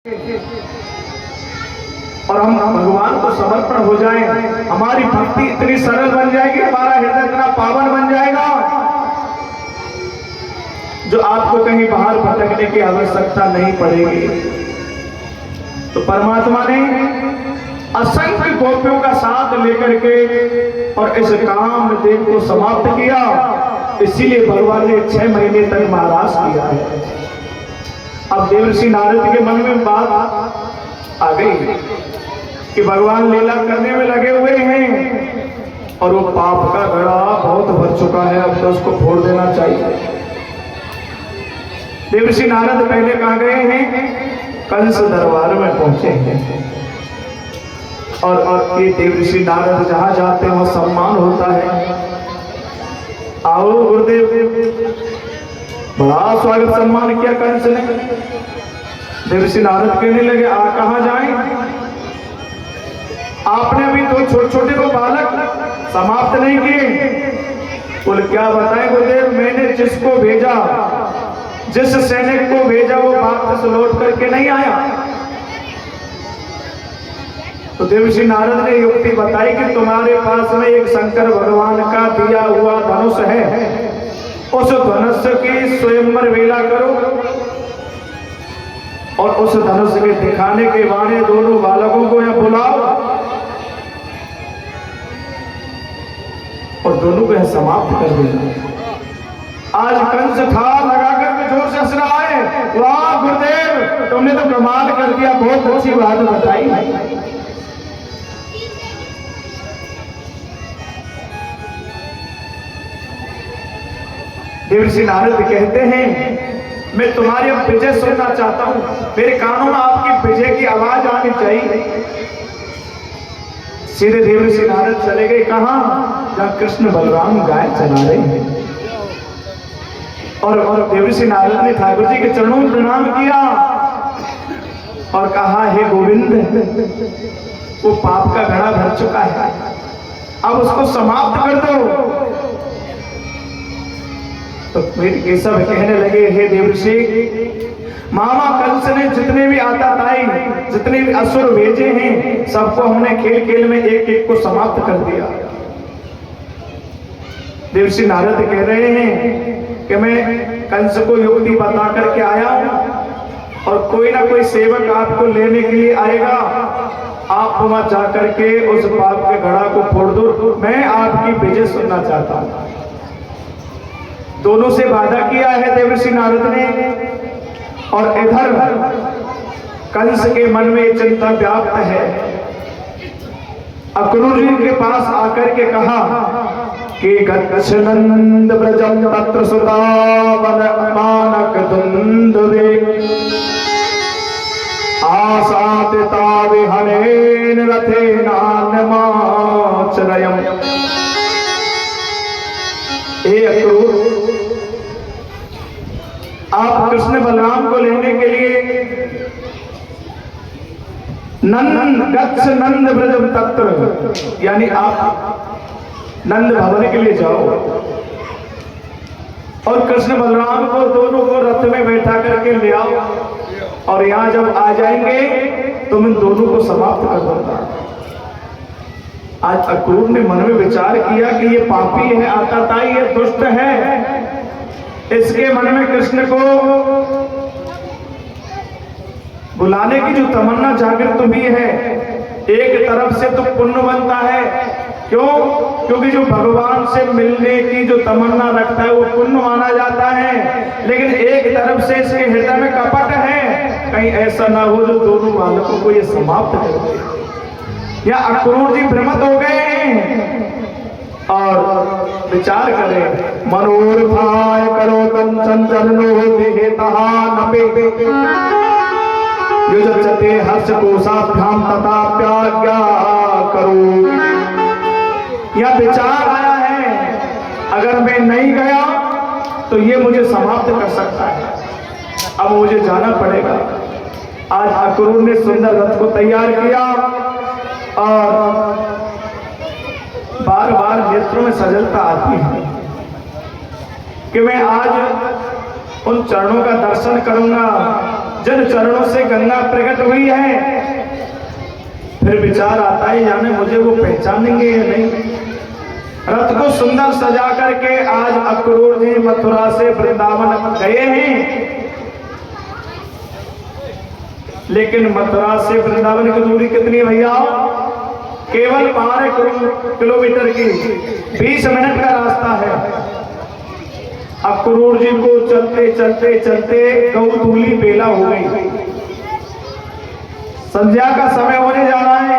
और हम भगवान को समर्पण हो जाएं, हमारी भक्ति इतनी सरल बन जाएगी, हमारा हृदय इतना पावन बन जाएगा जो आपको कहीं बाहर भटकने की आवश्यकता नहीं पड़ेगी। तो परमात्मा ने असंख्य गोपियों का साथ लेकर के और इस कामदेव को समाप्त किया। इसीलिए भगवान ने 6 महीने तक महाराज किया है। अब देवर्षि नारद के मन में बात आ गई कि भगवान लीला करने में लगे हुए हैं और वो पाप का घड़ा बहुत भर चुका है, अब तो उसको फोड़ देना चाहिए। देवर्षि नारद पहले कहाँ गए हैं? कंस दरबार में पहुंचे हैं। और ये देवर्षि नारद जहां जाते हैं वहां सम्मान होता है। आओ गुरुदेव, बड़ा स्वागत सम्मान किया कंस ने। देवर्षि नारद कहने लगे, आ कहां जाएं? आपने अभी तो छोटे छोटे को बालक समाप्त नहीं किए। बोले क्या बताएं गुरुदेव, मैंने जिसको भेजा, जिस सैनिक को भेजा वो वापस लौट करके नहीं आया। तो देवर्षि नारद ने युक्ति बताई कि तुम्हारे पास में एक शंकर भगवान का दिया हुआ धनुष है, उस धनुष की स्वयंवर वेला करो और उस धनुष के दिखाने के बाद दोनों बालकों को यहां बुलाओ और दोनों को यहां समाप्त कर देना। आज कंस था लगाकर के जोर से हंस रहा है, वाह गुरुदेव तुमने तो कमाल कर दिया, बहुत अच्छी बात बताई। देवर्षि नारद कहते हैं, मैं तुम्हारी विजय सुनना चाहता हूं, मेरे कानों में आपकी विजय की आवाज आनी चाहिए। सीधे देवर्षि नारद चले गए कहां? जहां कृष्ण बलराम गाय चला रहे हैं। और देवर्षि नारद ने ठाकुर जी के चरणों में प्रणाम किया और कहा, हे गोविंद, वो पाप का घड़ा भर चुका है, अब उसको समाप्त कर दो। तो केशव कहने लगे, हे देवर्षि, मामा कंस ने जितने भी आताताई, जितने भी असुर भेजे हैं, सबको हमने खेल खेल में एक एक को समाप्त कर दिया। देवर्षि नारद कह रहे हैं कि मैं कंस को युक्ति बता करके आया हूं और कोई ना कोई सेवक आपको लेने के लिए आएगा, आप वहां जाकर के उस पाप के घड़ा को फोड़ दो, मैं आपकी विजय सुनना चाहता हूं। दोनों से वादा किया है देवर्षि नारद ने। और इधर कंस के मन में चिंता व्याप्त है। अक्रूर जी के पास आकर के कहा कि गच्छ नंद ब्रजम तत्र सुता वन मानक दुंदुभे आसादिता विहनेन रथेनान्यमाचरयम्। हे अक्रूर, आप कृष्ण बलराम को लेने के लिए गच्छ नंद ब्रजम तत्र, यानी आप नंद भवन के लिए जाओ और कृष्ण बलराम को दोनों को रथ में बैठा करके ले आओ और यहां जब आ जाएंगे तो मैं दोनों को समाप्त कर दूंगा। आज अक्रूर ने मन में विचार किया कि ये पापी है, आताताई है, दुष्ट है, इसके मन में कृष्ण को बुलाने की जो तमन्ना जागृत हुई है, एक तरफ से तो पुण्य बनता है। क्यों? क्योंकि जो भगवान से मिलने की जो तमन्ना रखता है वो पुण्य माना जाता है, लेकिन एक तरफ से इसके हृदय में कपट है, कहीं ऐसा ना हो जो दोनों बालकों को ये समाप्त कर दे। या अक्रूर जी भ्रमित हो गए हैं और विचार करें, मनोरथाय करो कंचन चरणो देहतः नपे युजते हर्ष कोशाभ्याम तथाप्याज्ञा करो। यह विचार आया है, अगर मैं नहीं गया तो ये मुझे समाप्त कर सकता है, अब मुझे जाना पड़ेगा। आज अक्रूर ने सुंदर रथ को तैयार किया और बार बार नेत्रों में सजलता आती है कि मैं आज उन चरणों का दर्शन करूंगा जिन चरणों से गंगा प्रकट हुई है, फिर विचार आता है जाने मुझे वो पहचानेंगे या नहीं। रथ को सुंदर सजा करके आज अक्रूर जी मथुरा से वृंदावन गए हैं, लेकिन मथुरा से वृंदावन की दूरी कितनी है भैया? केवल 12 किलोमीटर की 20 मिनट का रास्ता है। अक्रूर जी को चलते चलते चलते गौतूली बेला हो गई, संध्या का समय होने जा रहा है।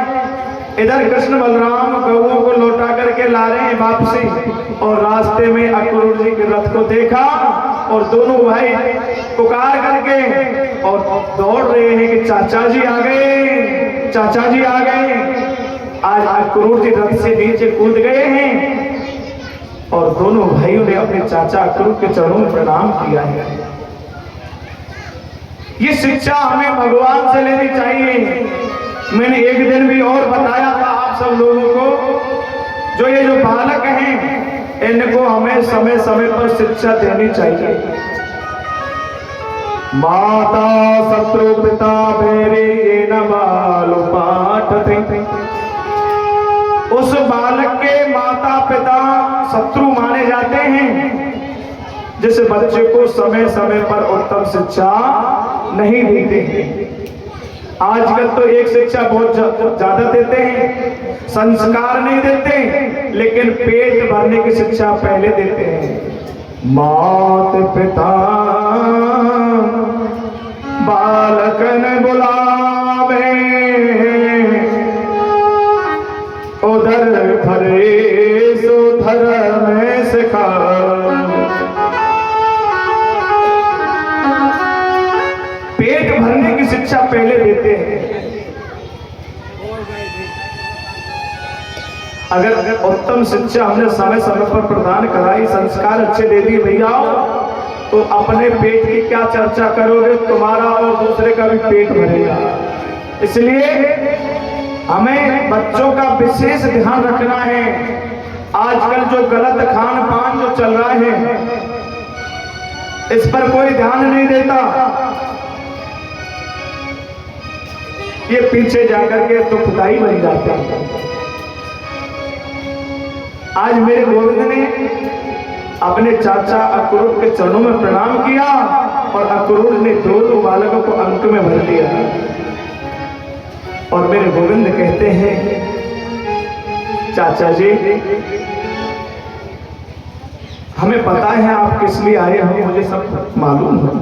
इधर कृष्ण बलराम गौओं को लौटा करके ला रहे हैं वापसी, और रास्ते में अक्रूर जी के रथ को देखा और दोनों भाई पुकार करके और दौड़ रहे हैं कि चाचा जी आ गए, चाचा जी आ गए। आज अक्रूर जी रथ से नीचे कूद गए हैं और दोनों भाइयों ने अपने चाचा अक्रूर के चरणों में प्रणाम किया है। ये शिक्षा हमें भगवान से लेनी चाहिए। मैंने एक दिन भी और बताया था आप सब लोगों को, जो ये जो बालक हैं इनको हमें समय समय पर शिक्षा देनी चाहिए। माता शत्रु पिता मेरे ये न बालु पाठते। उस बालक के माता पिता शत्रु माने जाते हैं जिस बच्चे को समय समय पर उत्तम शिक्षा नहीं देते हैं। आजकल तो एक शिक्षा बहुत ज्यादा देते हैं, संस्कार नहीं देते, लेकिन पेट भरने की शिक्षा पहले देते हैं। मात पिता बालकन बुलावे, उधर भरे सो धर्म सिखा। पेट भरने की शिक्षा पहले देते हैं। अगर उत्तम शिक्षा हमने समय समय पर प्रदान कराई, संस्कार अच्छे दे दिए भैया, तो अपने पेट की क्या चर्चा करोगे, तुम्हारा और दूसरे का भी पेट भरेगा। इसलिए हमें बच्चों का विशेष ध्यान रखना है। आजकल जो गलत खान पान जो चल रहा है, इस पर कोई ध्यान नहीं देता। ये पीछे जाकर के तो खुदाई बन जाते हैं। आज मेरे गोविंद ने अपने चाचा अक्रूर के चरणों में प्रणाम किया और अक्रूर ने दोनों बालकों को अंक में भर दिया। और मेरे गोविंद कहते हैं, चाचा जी हमें पता है आप किस लिए आए हो, मुझे सब मालूम है,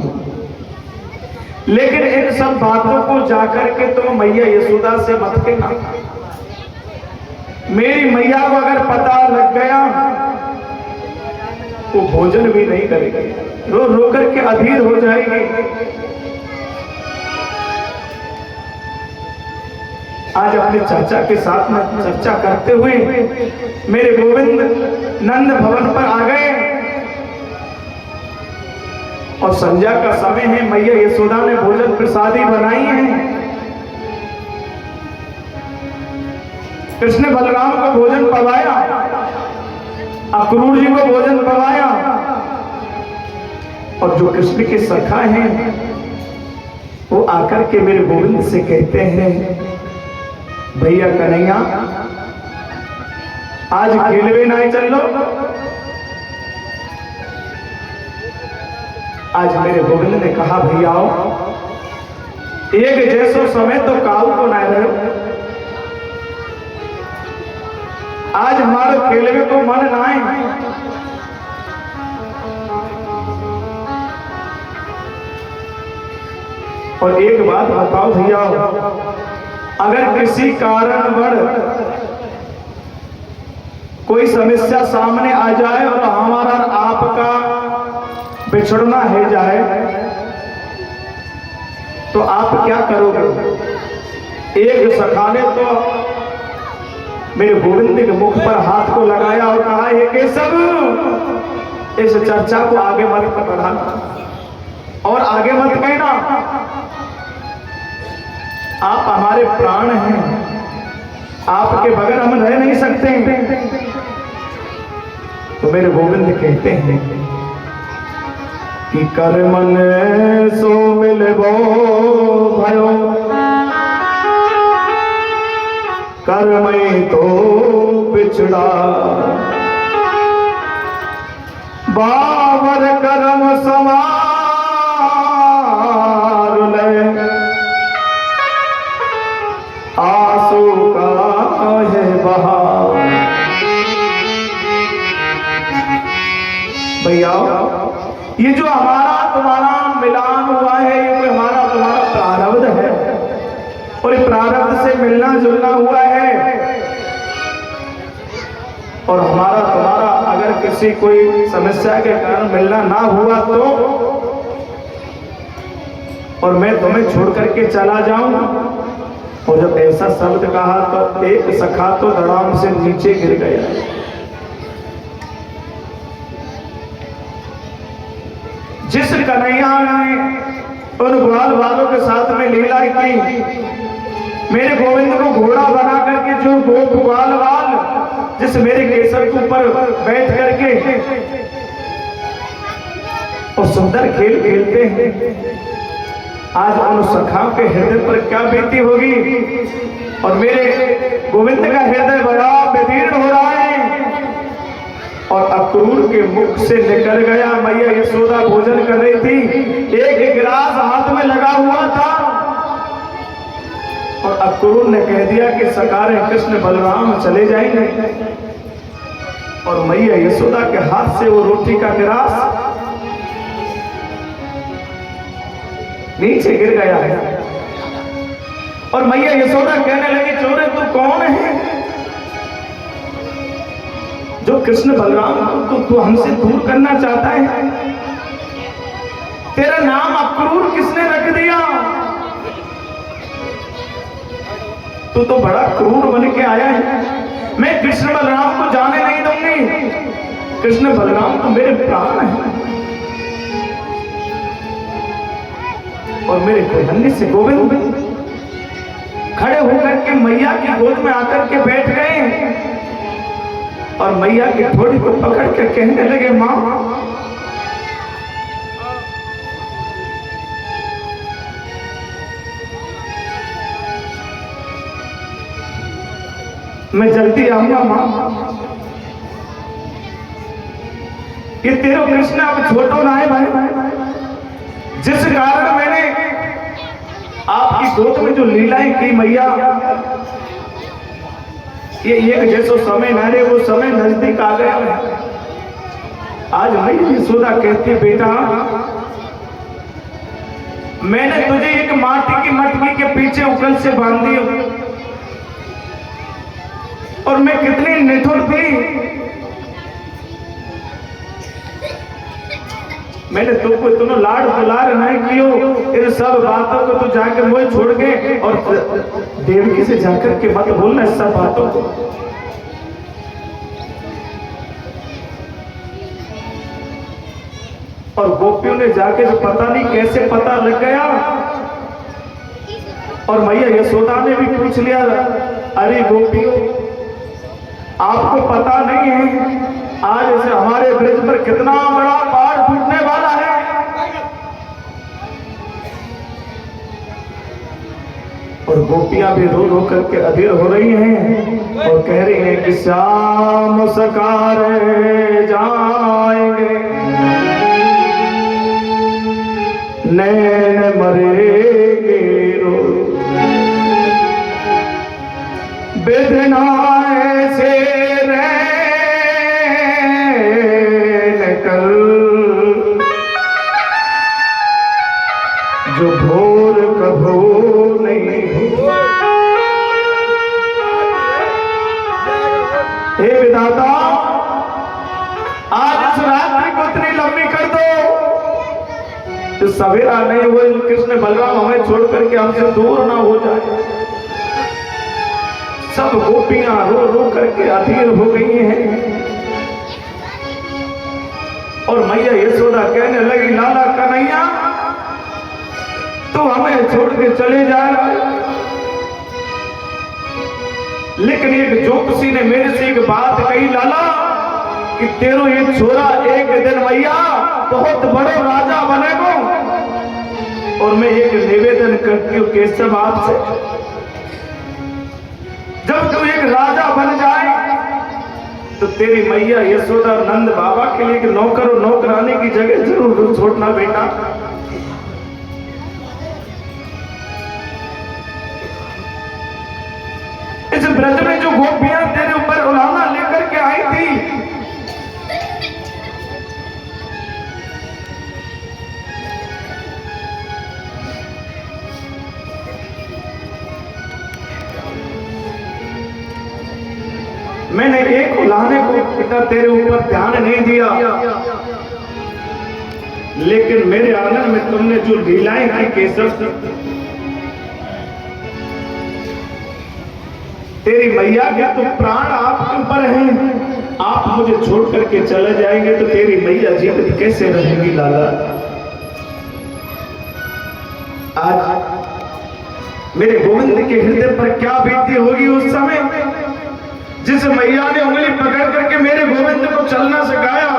लेकिन इन सब बातों को जाकर के तुम मैया यशोदा से मत कहना। मेरी मैया को अगर पता लग गया वो भोजन भी नहीं करेगी, रो रो करके अधीर हो जाएगी। आज अपने चाचा के साथ में चर्चा करते हुए मेरे गोविंद नंद भवन पर आ गए और संध्या का समय है। मैया यशोदा ने भोजन प्रसादी बनाई है। कृष्ण बलराम को भोजन पवाया, अक्रूर जी को भोजन पवाया, और जो कृष्ण के सखा हैं वो आकर के मेरे गोविंद से कहते हैं, भैया कन्हैया आज खेलवे नहीं चल लो। आज मेरे गोविंद ने कहा, भैया एक जैसो समय तो काऊ को ना रहो, आज हमारे खेलवे को मन ना है। और एक बात बताओ भैया, अगर किसी कारणवश कोई समस्या सामने आ जाए और हमारा आपका बिछड़ना है जाए तो आप क्या करोगे? एक सखा ने तो मेरे गोविंद के मुख पर हाथ को लगाया और कहा, हे केशव, इस चर्चा को आगे मत बढ़ाना और आगे मत कहना, आप हमारे प्राण हैं, आपके बगैर हम रह नहीं सकते। तो मेरे गोविंद कहते हैं, कि कर मन सो मिलबो भयो कर मैं तो बिछड़ा बाबर करम समार ले आंसू का है बहार। भैया ये जो हमारा तुम्हारा मिलान हुआ है ये कोई हमारा तुम्हारा प्रारब्ध है और ये प्रारब्ध से मिलना जुलना हुआ है। और हमारा तुम्हारा अगर किसी कोई समस्या के कारण मिलना ना हुआ तो और मैं तुम्हें छोड़ करके चला जाऊं। और जब ऐसा शब्द कहा तो एक सखा तो धड़ाम से नीचे गिर गया। जिस कन्हैया ने उन ग्वाल वालों के साथ में लीला की, मेरे गोविंद को घोड़ा बना करके जो गोप ग्वाल वाल जिस मेरे केसर के ऊपर बैठ करके और सुंदर खेल खेलते हैं, आज उन सखाओं के हृदय पर क्या बीती होगी। और मेरे गोविंद का हृदय बड़ा विदीर्ण हो रहा है। और अक्रूर के मुख से निकल गया, मैया यशोदा भोजन कर रही थी, एक गिलास हाथ में लगा हुआ था और अक्रूर ने कह दिया कि सकारे कृष्ण बलराम चले जाएंगे। और मैया यशोदा के हाथ से वो रोटी का गिलास नीचे गिर गया है। और मैया यशोदा कहने लगी, चोरे तू कौन है जो कृष्ण बलराम को तू हमसे दूर करना चाहता है? तेरा नाम अक्रूर किसने रख दिया? तू तो बड़ा क्रूर बन के आया है। मैं कृष्ण बलराम को जाने नहीं दूंगी। कृष्ण बलराम तो मेरे प्राण हैं और मेरे धन्य से गोविंद खड़े होकर के मैया की गोद में आकर के बैठ गए और मैया की ठोड़ी को पकड़ के कहने लगे, मां मैं जल्दी आऊंगा मां। ये तेरो कृष्ण अब छोटो ना है भाई, जिस कारण मैंने आपकी गोद में जो लीलाएं की मैया, ये एक जैसो समय ना रे वो समय नजदीक आ गया। आज मैया यशोदा कहती, बेटा मैंने तुझे एक माटी की मटकी के पीछे उकल से बांध दी और मैं कितनी निठुर थी। मैंने तुमको इतना लाड दुलार नहीं कियो, इन सब बातों को तो जाकर मुझे छोड़ के और देवकी से जाकर के मत बोलना इस सब बातों को। और गोपियों ने जाके जो पता नहीं कैसे पता लग गया और मैया यशोदा ने भी पूछ लिया, अरे गोपियों आपको पता नहीं है आज से हमारे ब्रिज पर कितना बड़ा पहाड़ टूटने वाला है। और गोपियां भी रो रो करके अधीर हो रही हैं और कह रही हैं कि श्याम सकारे जाएंगे नैन मरेंगे रो बेदना ऐसे जो भोर कभो नहीं हो। हे विधाता आज इस रात्रि को इतनी लंबी कर दो जो सवेरा नहीं हुए कृष्ण बलराम हमें छोड़ करके हमसे दूर ना हो जाए। सब गोपियां रो रो करके अधीर हो गई हैं और मैया यशोदा कहने लगी, लाला कन्हैया तो हमें छोड़ के चले जाए, लेकिन एक जोकसी ने मेरे से एक बात कही, लाला कि तेरो ये छोरा एक दिन मैया बहुत बड़ो राजा बनेगो। और मैं एक निवेदन करती हूँ केशव आपसे, जब तू एक राजा बन जाए तो तेरी मैया यशोदा नंद बाबा के लिए एक नौकर और नौकरानी की जगह जरूर छोड़ना बेटा। इस ब्रज में जो गोपियां तेरे ऊपर उलाना लेकर के आई थी, मैंने एक उलाने को पिता तेरे ऊपर ध्यान नहीं दिया, लेकिन मेरे आंगन में तुमने जो लीलाएं की केशव, तेरी मैया के तो प्राण आपके ऊपर हैं। आप मुझे छोड़ करके चले जाएंगे तो तेरी मैया जीवित कैसे रहेगी लाला। आज मेरे गोविंद के हृदय पर क्या बीती होगी उस समय जिस मैया ने उंगली पकड़ करके मेरे गोविंद को चलना सिखाया।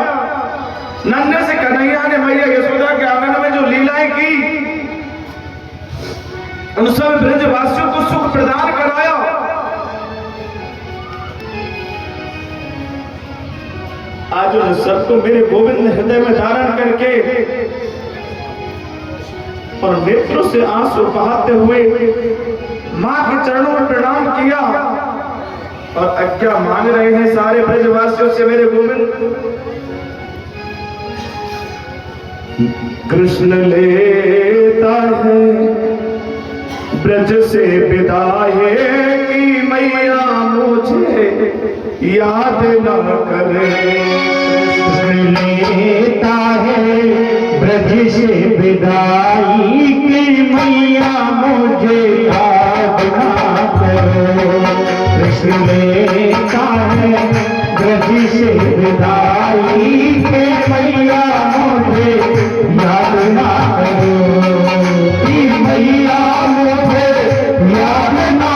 नन्हे से कन्हैया ने मैया यशोदा के आंगन में जो लीलाएं की, उन सब ब्रजवासियों को सुख प्रदान कराया। आज उन सबको मेरे गोविंद हृदय में धारण करके और नेत्रों से आंसू बहाते हुए मां के चरणों में प्रणाम किया और आज्ञा मांग रहे हैं सारे ब्रजवासियों से मेरे गोविंद। कृष्ण लेता है ब्रज से विदाई की मैया मुझे याद न करे। कृष्ण लेता है ब्रज से विदाई की मैया मुझे याद न करो। कृष्ण लेता है ब्रज से विदाई की मैया मुझे याद न करो। कि मैया मुझे याद न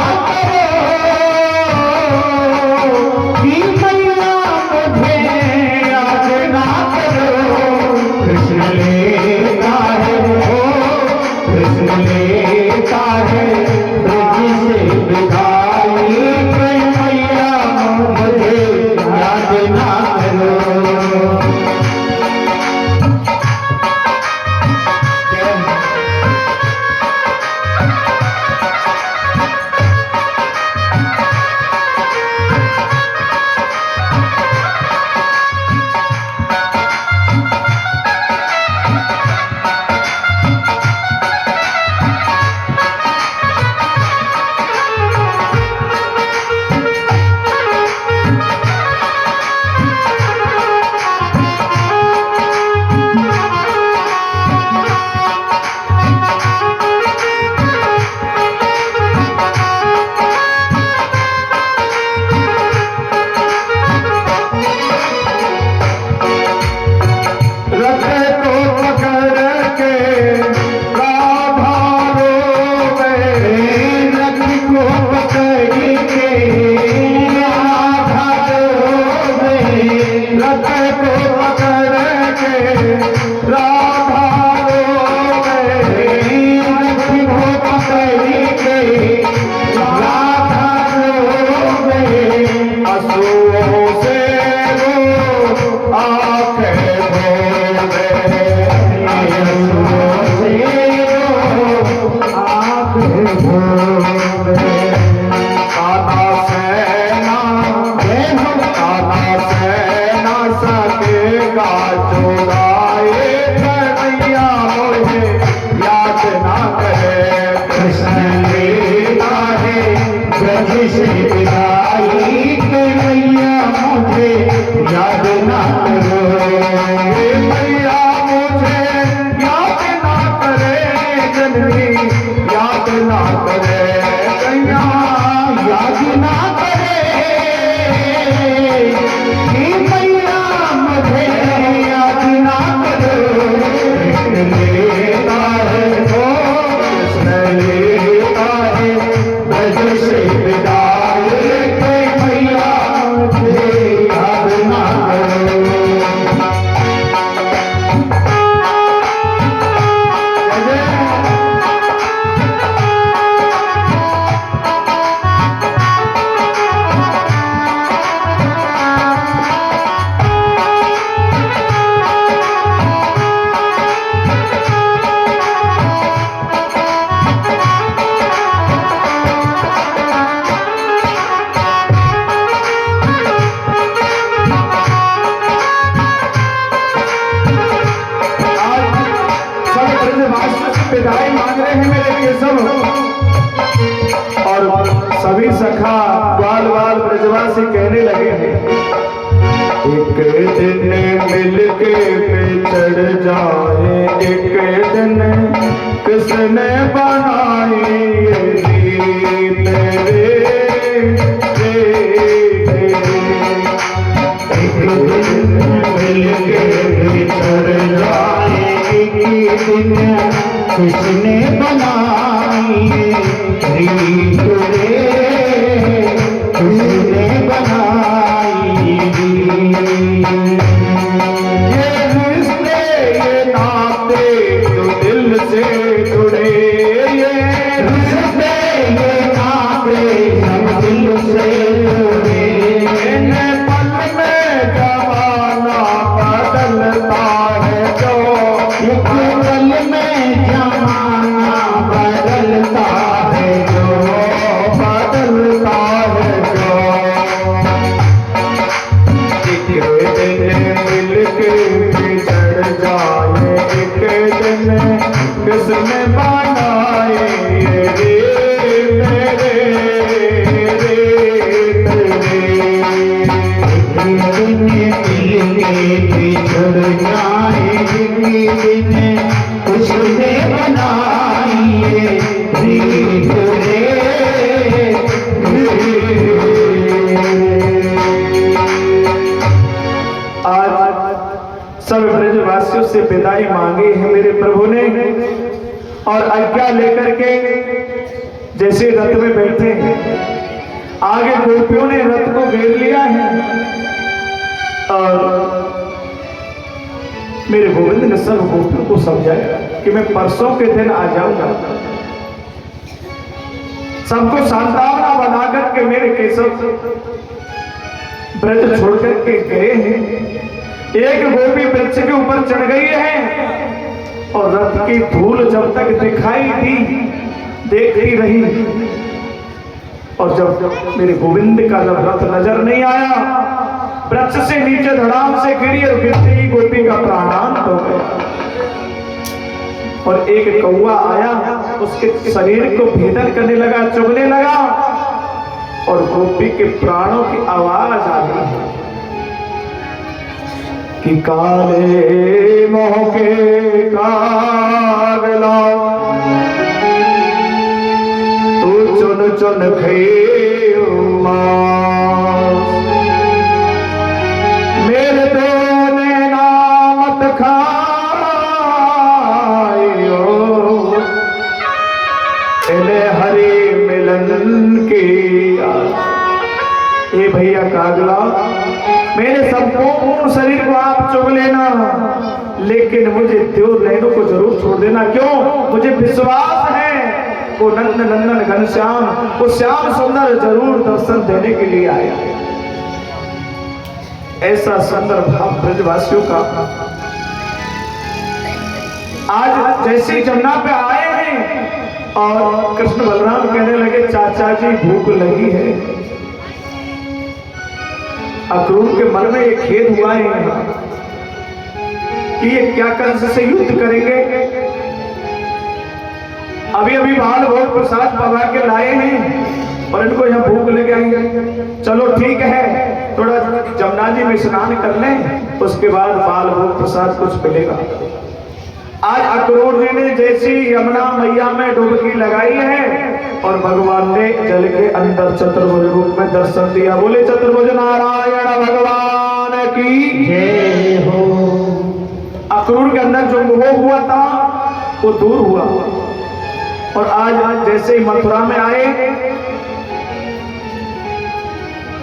सभी सखा ग्वाल वाल ब्रजवासी कहने लगे एक दिन मिलके पे चढ़ जाए, एक दिन किसने बनाए ये रीत रे, एक दिन मिलके पे चढ़ जाए, एक दिन किसने बनाई रीत रे, किसने बनाई ये रिश्ते ये नाते जो दिल से जुड़े, ये रिश्ते ये नाते सब दिल से जुड़े, इन्हें पल में जमाना बदलता है जो, एक पल में जमाना बदलता है जो, बदलता है जो। एक दिन मिलके बिछड़ जाए, एक दिन किसने बनाए ये रीत रे, रीत रे। एक दिन मिलके बिछड़ जाए, एक दिन किसने बनाई ये रीत रे, आज सब ब्रजवासियों से विदाई मांगी है मेरे प्रभु ने, और आज्ञा लेकर के जैसे रथ में बैठे हैं, आगे गोपियों ने रथ को घेर लिया है, और मेरे गोविंद ने सब गोपियों को समझाया कि मैं परसों के दिन आ जाऊंगा। सबको सांत्वना बना करके मेरे केशव ब्रज छोड़ करके गए हैं। एक गोपी वृक्ष के ऊपर चढ़ गई है और रथ की धूल जब तक दिखाई दी देखती रही, और जब मेरे गोविंद का जब रथ नजर नहीं आया, वृक्ष से नीचे धड़ाम से गिरी और गिरते ही गोपी का प्राणांत हो गया। और एक कौवा आया, उसके शरीर को भेदन करने लगा, चुभने लगा, और गोपी के प्राणों की आवाज आ गई कि काले मोह के कागला तू चुन चुन खेयो मांस, मेरे दोने नामत खायो, इन्हें हरि मिलन की आस। ए भैया कागला, मेरे संपूर्ण शरीर को आप चुग लेना, लेकिन मुझे त्योर नैनों को जरूर छोड़ देना। क्यों? मुझे विश्वास है वो नंद नंदन घनश्याम, वो श्याम सुंदर जरूर दर्शन देने के लिए आया। ऐसा सुंदर भाव ब्रजवासियों का। आज जैसे जमुना पे आए हैं और कृष्ण बलराम कहने लगे चाचा जी भूख लगी है। अक्रूर के मन में एक खेद हुआ है कि ये क्या कंस से युद्ध करेंगे। अभी अभी बाल भोग प्रसाद पवा के लाए हैं और इनको यहाँ भूख लग गई। चलो ठीक है, थोड़ा जमुना जी में स्नान कर लें, उसके बाद बाल भोग प्रसाद कुछ मिलेगा। आज अक्रूर जी ने जैसी यमुना मैया में डुबकी लगाई है और भगवान ने जल के अंदर चतुर्भुज रूप में दर्शन दिया। बोले चतुर्भुज नारायण भगवान की जय हो। अक्रूर के अंदर जो मोह हुआ था वो दूर हुआ, और आज जैसे ही मथुरा में आए,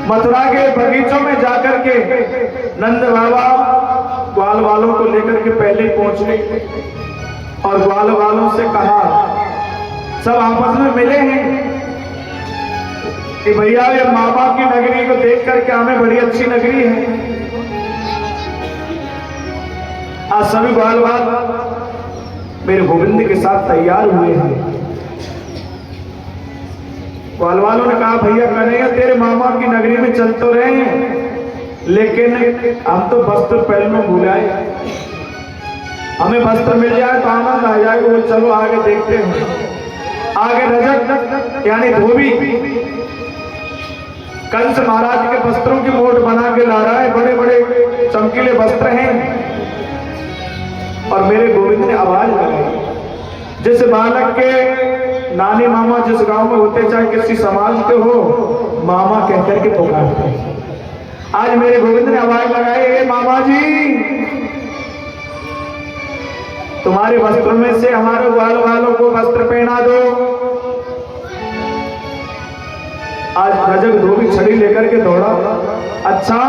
मथुरा के बगीचों में जाकर के नंद बाबा ग्वाल वालों को लेकर के पहले पहुंच गए और ग्वाल वालों से कहा, सब आपस में मिले हैं कि भैया ये माँ बाप की नगरी को देख करके हमें बड़ी अच्छी नगरी है। आज सभी ग्वाल वाल मेरे गोविंद के साथ तैयार हुए हैं। ग्वाल वालों ने कहा, भैया कन्हैया तेरे मामा की नगरी में चल तो रहे हैं, लेकिन हम तो वस्त्र पहनना भूलाए, हमें वस्त्र मिल जाए तो आनंद आ जाएगा। वो चलो आगे देखते हैं। आगे रजक यानी धोबी कंस महाराज के वस्त्रों की मोट बना के ला रहा है, बड़े बड़े चमकीले वस्त्र हैं। और मेरे गोविंद ने आवाज लगाई, जिस बालक के नानी मामा जिस गांव में होते, चाहे किसी समाज के हो, मामा कहकर के पुकारते हैं। आज मेरे गोविंद ने आवाज लगाई, ए मामा जी, तुम्हारे वस्त्रों में से हमारे ग्वाल वालों को वस्त्र पहना दो। आज रजक धोबी छड़ी लेकर के दौड़ा। अच्छा,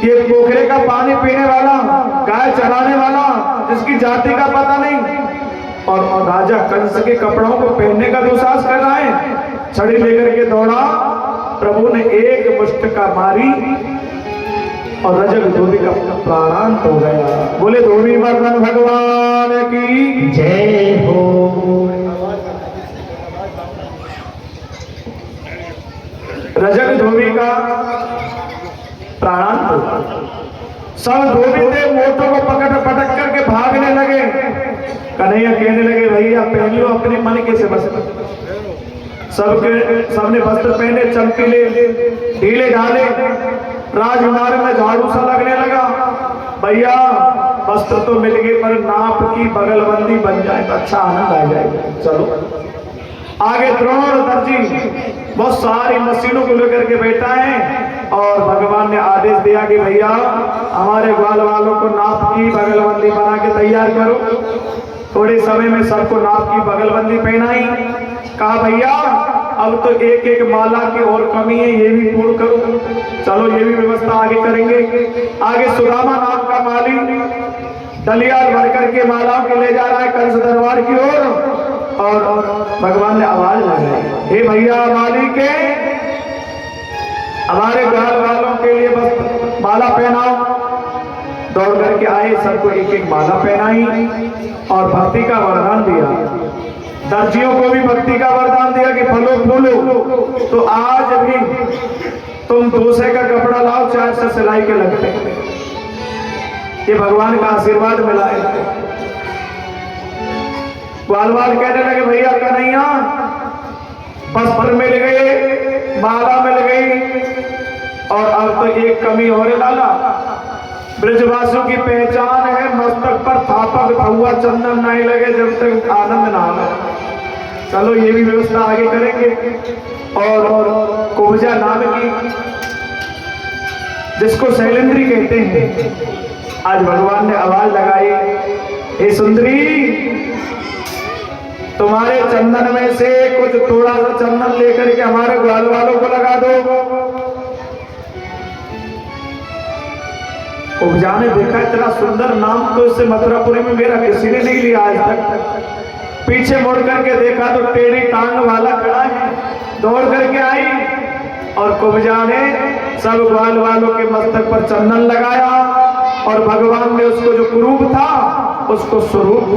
ये पोखरे का पानी पीने वाला, गाय चराने वाला, जिसकी जाति का पता नहीं, और राजा कंस के कपड़ों को पहनने का दुस्साहस कर रहा है। छड़ी लेकर के दौड़ा, प्रभु ने एक मुष्टिका मारी और रजक धोबी का प्राणांत हो गया। बोले धोबी मर्दन भगवान की जय हो। रजक धोबी का प्राणांत हो। सब धोबी थे मोटों को पकड़ पटक करके भागने लगे। कन्हैया कहने लगे, भैया पहन लो अपने मन के से वस्त्र। सबने वस्त्र पहने, चमकीले ढीले ढाले, राजकुमार में झाड़ू सा लगने लगा। भैया वस्त्र तो मिल गए, पर नाप की बगलबंदी बन जाए तो अच्छा आनंद आ जाएगा। चलो आगे द्रोण दर्जी बहुत सारी मशीनों को लेकर के बैठा है, और भगवान ने आदेश दिया कि भैया हमारे ग्वाल वालों को नाप की बगलबंदी बना के तैयार करो। थोड़े समय में सबको नाप की बगलबंदी पहनाई। कहा भैया अब तो एक एक माला की और कमी है, ये भी पूर्ण करो। चलो ये भी व्यवस्था आगे करेंगे। आगे सुदामा नाम का माली डलिया भर करके मालाओं के ले जा रहा है कंस दरबार की ओर, और भगवान ने आवाज लगाई, हे भैया माली के हमारे ग्वाल वालों के लिए बस माला पहनाओ। दौड़ करके आए, सबको एक एक माला पहनाई और भक्ति का वरदान दिया। दर्जियों को भी भक्ति का वरदान दिया कि फलो फूलो। तो आज भी तुम 200 का कपड़ा लाओ, 400 सिलाई के लगते। ये भगवान का आशीर्वाद मिला है। ग्वाल वाल कहने लगे, भैया कन्हैया वस्त्र मिल गए, माला मिल गई, और अब तो एक कमी और लाला। ब्रजवासियों की पहचान है मस्तक पर थापक हुआ चंदन नहीं लगे जब तक आनंद ना आए। चलो ये भी व्यवस्था आगे करेंगे। और कुब्जा नाम की, जिसको शैलेंद्री कहते हैं, आज भगवान ने आवाज लगाई, हे सुंदरी तुम्हारे चंदन में से कुछ थोड़ा सा चंदन लेकर के हमारे ग्वाल वालों को लगा दो। कुब्जा ने देखा इतना सुंदर नाम तो इससे मथुरापुरी में मेरा किसी ने नहीं लिया आज तक। पीछे मुड़ करके देखा तो टेढ़ी टांग वाला खड़ा है। दौड़ करके आई और कुब्जा ने सब ग्वाल वालों के मस्तक पर चंदन लगाया, और भगवान ने उसको जो कुरूप था उसको स्वरूप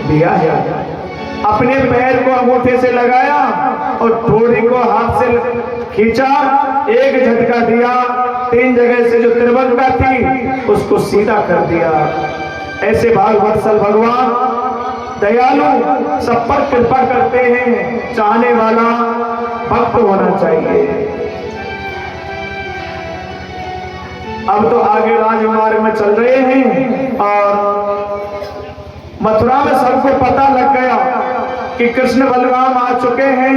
दिया है। अपने पैर को अंगूठे से लगाया और ठोड़ी को हाथ से खींचा, एक झटका दिया, 3 जगह से जो त्रिभंगा थी उसको सीधा कर दिया। ऐसे भागवत्सल भगवान दयालु, सब पर कृपा करते हैं। चाहने वाला भक्त होना चाहिए। अब तो आगे राजमार्ग में चल रहे हैं, और मथुरा में सबको पता लग गया कि कृष्ण बलराम आ चुके हैं।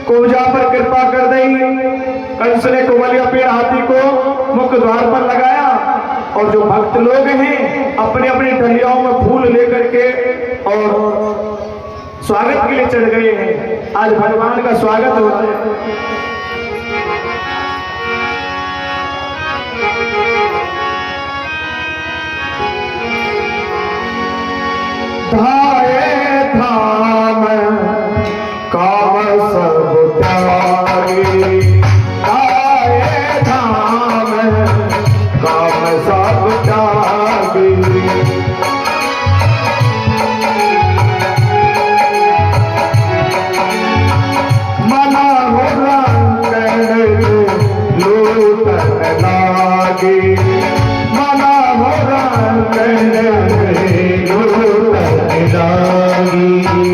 कुब्जा पर कृपा कर दी। कंस ने कुबलिया पेड़ हाथी को मुख्य द्वार पर लगाया, और जो भक्त लोग हैं अपने अपनी डलियाओं में फूल लेकर के और स्वागत के लिए चढ़ गए हैं। आज भगवान का स्वागत हो रहा है। धाये धाम काम सब त्यागी, धाये धाम काम सब त्यागी। मना हो रंग लूटन लागी, मना हो रंग लूटन लागी।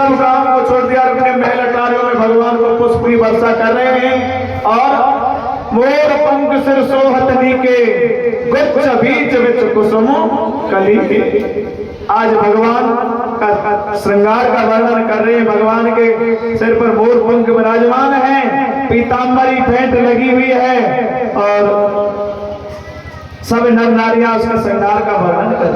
सब काम को छोड़ दिया, अपने महल अटारियों में भगवान को पुष्प की वर्षा कर रहे हैं। और मोर पंख सिर सोहत नीके, गुच्छ बीच विच कुसुम कली के। आज भगवान का श्रृंगार का वर्णन कर रहे हैं। भगवान के सिर पर मोर पंख विराजमान है, पीतांबरी भेंट लगी हुई है और सब नर नारियां उसका श्रृंगार का वर्णन कर